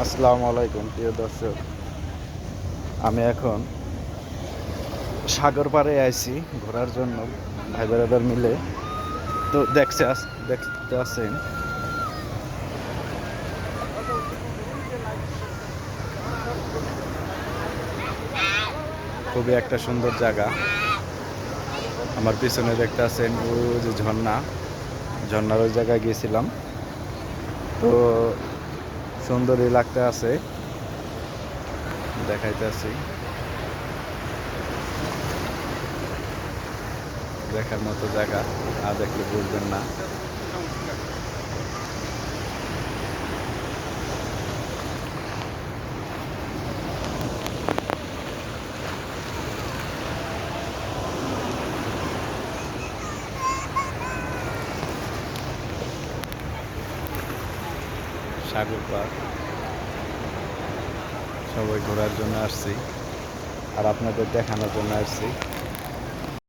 আসসালামু আলাইকুম প্রিয় দর্শক। আমি এখন সাগর পাড়ে আইছি ঘোরার জন্য ভাই বেড়াদার মিলে। তো দেখতে আছেন খুবই একটা সুন্দর জায়গা। আমার পিছনে দেখতে আছেন ও যে ঝর্ণার ওই জায়গায় গিয়েছিলাম। তো সুন্দরই লাগতে আছে, দেখাইতে আছি। দেখার মতো জায়গা, আর দেখলে বুঝবেন না। সাগর পাড় সবাই ঘোরার জন্য আসছি, আর আপনাদের দেখানোর জন্য আসছি।